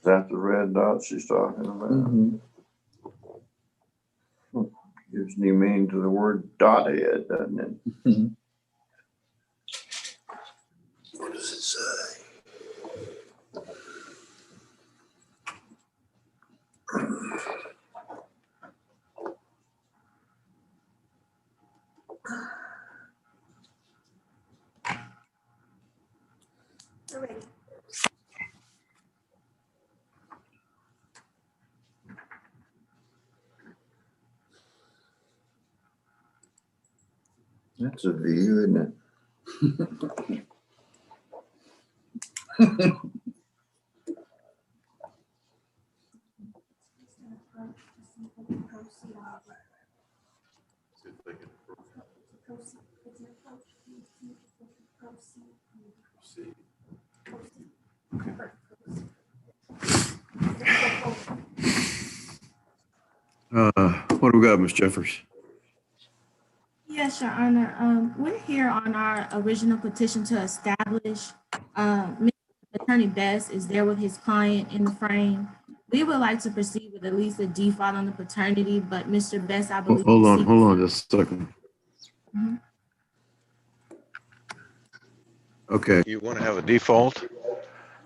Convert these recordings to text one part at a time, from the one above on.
Is that the red dot she's talking about? Mm-hmm. Gives new meaning to the word dot head, doesn't it? Mm-hmm. What does it say? That's a view, isn't it? What do we got, Ms. Jeffers? Yes, Your Honor. We're here on our original petition to establish Mr. Attorney Best is there with his client in the frame. We would like to proceed with at least a default on the paternity, but Mr. Best, I believe. Hold on just a second. Mhm. Okay. You want to have a default? We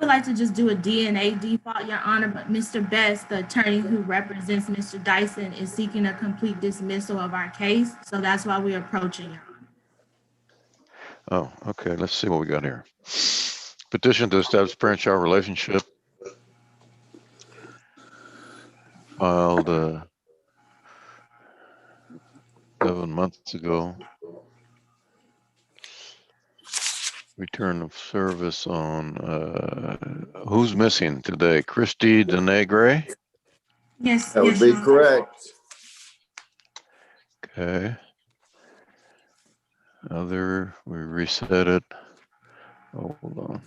would like to just do a DNA default, Your Honor, but Mr. Best, the attorney who represents Mr. Dyson, is seeking a complete dismissal of our case. So that's why we're approaching, Your Honor. Oh, okay. Let's see what we got here. Petition to establish parent-child relationship filed 7 months ago. Return of service on who's missing today? Christy Dene Gray? Yes, That would yes, be Your Honor. correct. Okay. Other, we reset it. Oh, hold on.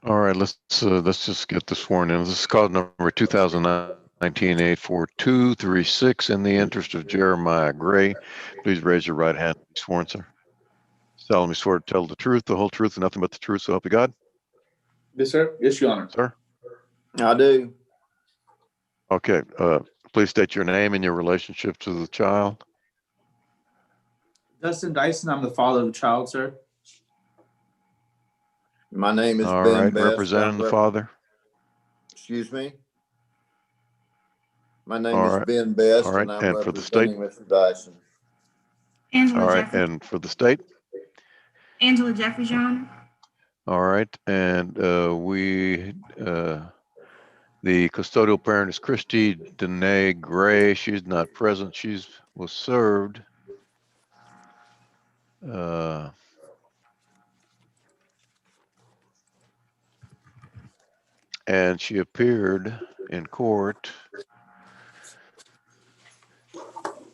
All right, let's just get this sworn in. This is cause number 2019-84236 in the interest of Jeremiah Gray. Please raise your right hand. Sworn, sir. Solemnly swear to tell the truth, the whole truth, and nothing but the truth, so help you God. Yes, sir. Yes, Your Honor. Sir? I do. Okay, please state your name and your relationship to the child. Dustin Dyson, I'm the father of the child, sir. My name is All Ben right, Best. representing the father. Excuse me? My name All is right. Ben Best, All right, and I'm and for the state? representing Mr. Dyson. Angela All right, Jeffries. and for the state? Angela Jeffries, Your Honor. All right, and the custodial parent is Christy Dene Gray. She's not present. She was served. And she appeared in court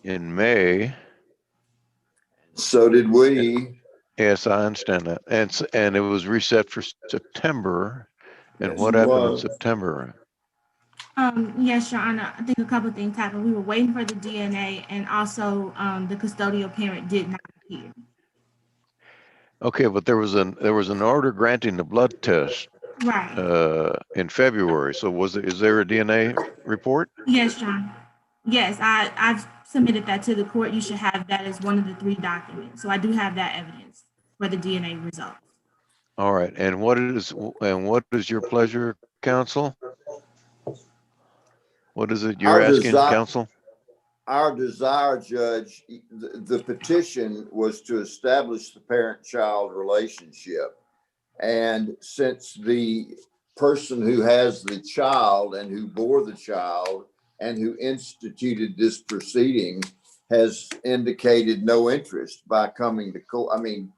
in May. So did we. Yes, I understand that. And it was reset for September. And Yes, what it happened in was. September? Yes, Your Honor. I think a couple of things happened. We were waiting for the DNA, and also the custodial parent did not appear. Okay, but there was an order granting the blood test Right. in February. So is there a DNA report? Yes, John. Yes, I've submitted that to the court. You should have that as one of the 3 documents. So I do have that evidence for the DNA results. All right. And what is your pleasure, counsel? What is it you're asking, counsel? Our desire, Judge, the petition was to establish the parent-child relationship. And since the person who has the child and who bore the child and who instituted this proceeding has indicated no interest by coming to court. I mean,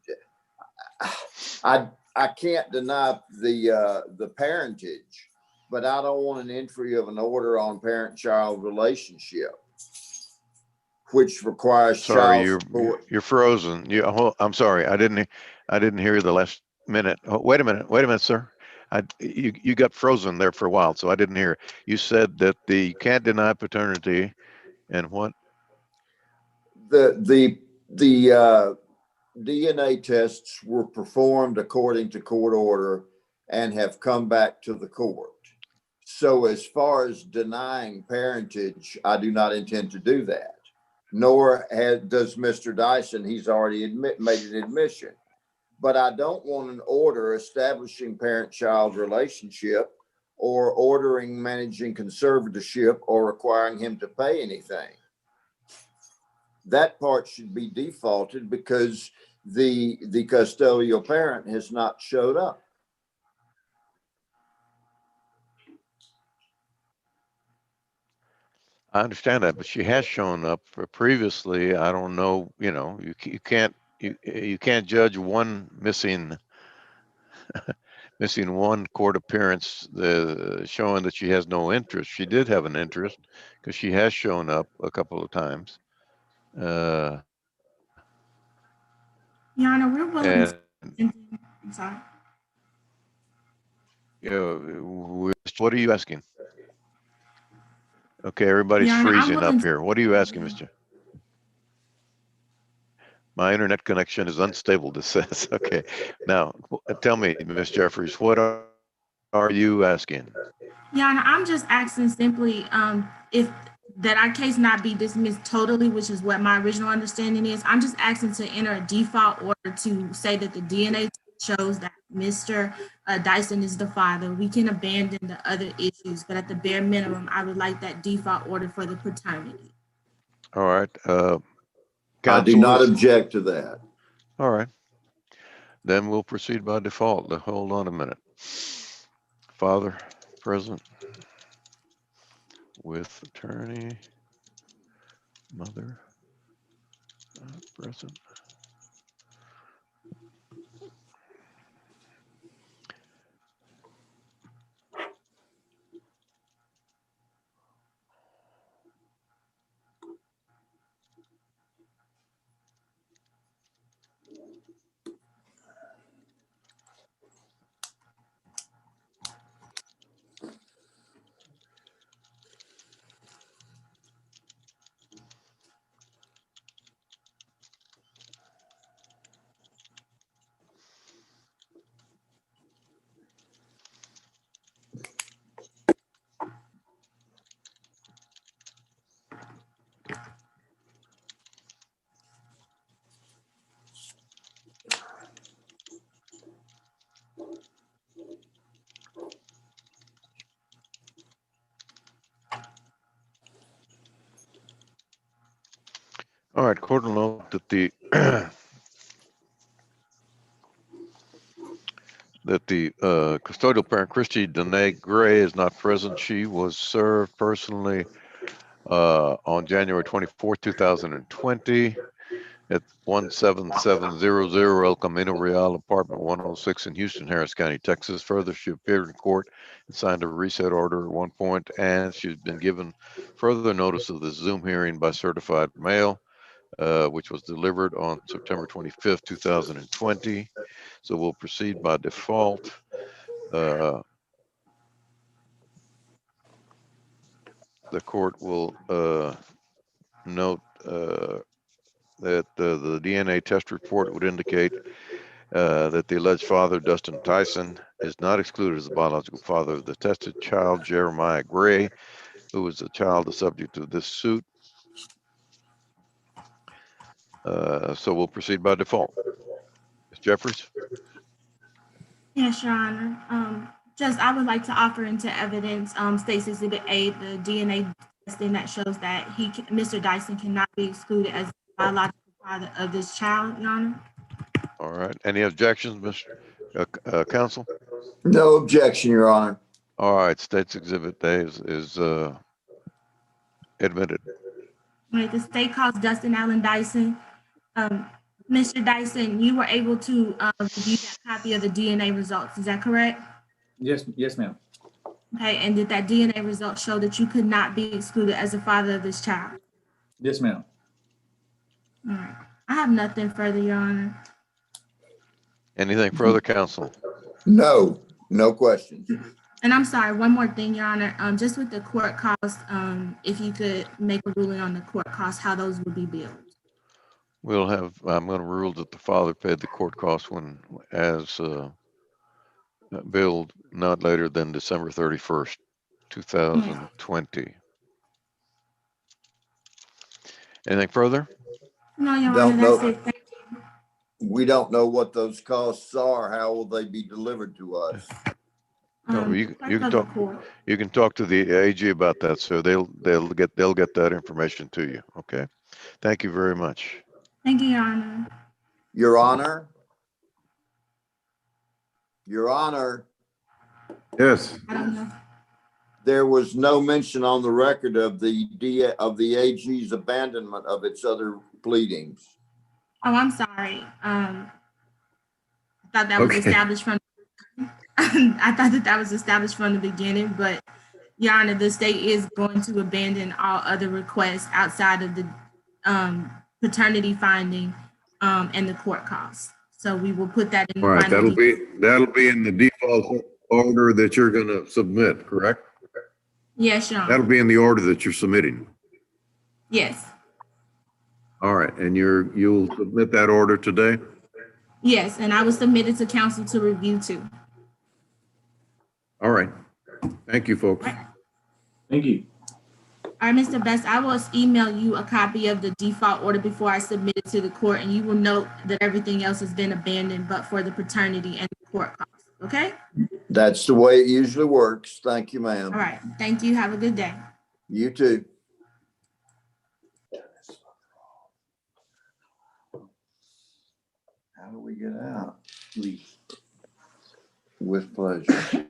I can't deny the parentage, but I don't want an entry of an order on parent-child relationship, which requires Sorry, child support. you're frozen. I'm sorry. I didn't hear the last minute. Oh, wait a minute, sir. You got frozen there for a while, so I didn't hear. You said that you can't deny paternity. And what? The DNA tests were performed according to court order and have come back to the court. So as far as denying parentage, I do not intend to do that. Nor does Mr. Dyson. He's already made an admission. But I don't want an order establishing parent-child relationship or ordering managing conservatorship or requiring him to pay anything. That part should be defaulted because the custodial parent has not showed up. I understand that, but she has shown up previously. I don't know, you can't judge one missing one court appearance showing that she has no interest. She did have an interest because she has shown up a couple of times. Your Honor, we're willing to. I'm sorry. What are you asking? Okay, everybody's Your Honor, I'm freezing willing up to. here. What are you asking, Mr.? My internet connection is unstable, this says. Okay, now tell me, Ms. Jeffries, what are you asking? Your Honor, I'm just asking simply if that our case not be dismissed totally, which is what my original understanding is. I'm just asking to enter a default order to say that the DNA shows that Mr. Dyson is the father. We can abandon the other issues, but at the bare minimum, I would like that default order for the paternity. All right. I do not object to that. All right. Then we'll proceed by default. Hold on a minute. Father present with attorney, mother present. All right, court will note that the custodial parent Christy Danae Gray is not present. She was served personally on January 24th, 2020 at 17700 El Camino Real, apartment 106 in Houston, Harris County, Texas. Further, she appeared in court and signed a reset order at one point, and she's been given further notice of the Zoom hearing by certified mail, which was delivered on September 25th, 2020. So we'll proceed by default. The court will note that the DNA test report would indicate that the alleged father, Dustin Tyson, is not excluded as the biological father of the tested child, Jeremiah Gray, who is the child the subject of this suit. So we'll proceed by default. Ms. Jeffries? Yes, Your Honor. I would like to offer into evidence State's Exhibit 8, the DNA testing that shows that Mr. Dyson cannot be excluded as the biological father of this child, Your Honor. All right. Any objections, Mr. Counsel? No objection, Your Honor. All right. State's Exhibit A is admitted. Right, the state calls Dustin Allen Dyson. Mr. Dyson, you were able to review that copy of the DNA results. Is that correct? Yes, ma'am. Okay, and did that DNA result show that you could not be excluded as the father of this child? Yes, ma'am. All right. I have nothing further, Your Honor. Anything further, counsel? No questions. And I'm sorry, one more thing, Your Honor, just with the court costs, if you could make a ruling on the court costs, how those would be billed. I'm going to rule that the father paid the court costs as billed not later than December 31st, 2020. Anything further? No, Your Don't Honor, that's know. it. We don't know what those costs are. How will they be delivered to us? No, you Clerk can of the talk. court. You can talk to the AG about that, so they'll get that information to you. Okay. Thank you very much. Thank you, Your Honor. Your Honor? Your Honor, Yes, I don't know. there was no mention on the record of the AG's abandonment of its other pleadings. Oh, I'm sorry. I thought that was Okay. established from, I thought that was established from the beginning, but Your Honor, the state is going to abandon all other requests outside of the paternity finding and the court costs. So we will put that in the all right, final. that'll be in the default order that you're gonna submit, correct? Yes, Your That'll Honor. be in the order that you're submitting. Yes. All right, and you'll submit that order today? Yes, and I was submitted to council to review too. All right. Thank you, folks. Thank you. All right, Mr. Best, I will email you a copy of the default order before I submit it to the court, and you will note that everything else has been abandoned but for the paternity and the court costs, okay? That's the way it usually works. Thank you, ma'am. All right, thank you. Have a good day. You too. How do we get out? With pleasure.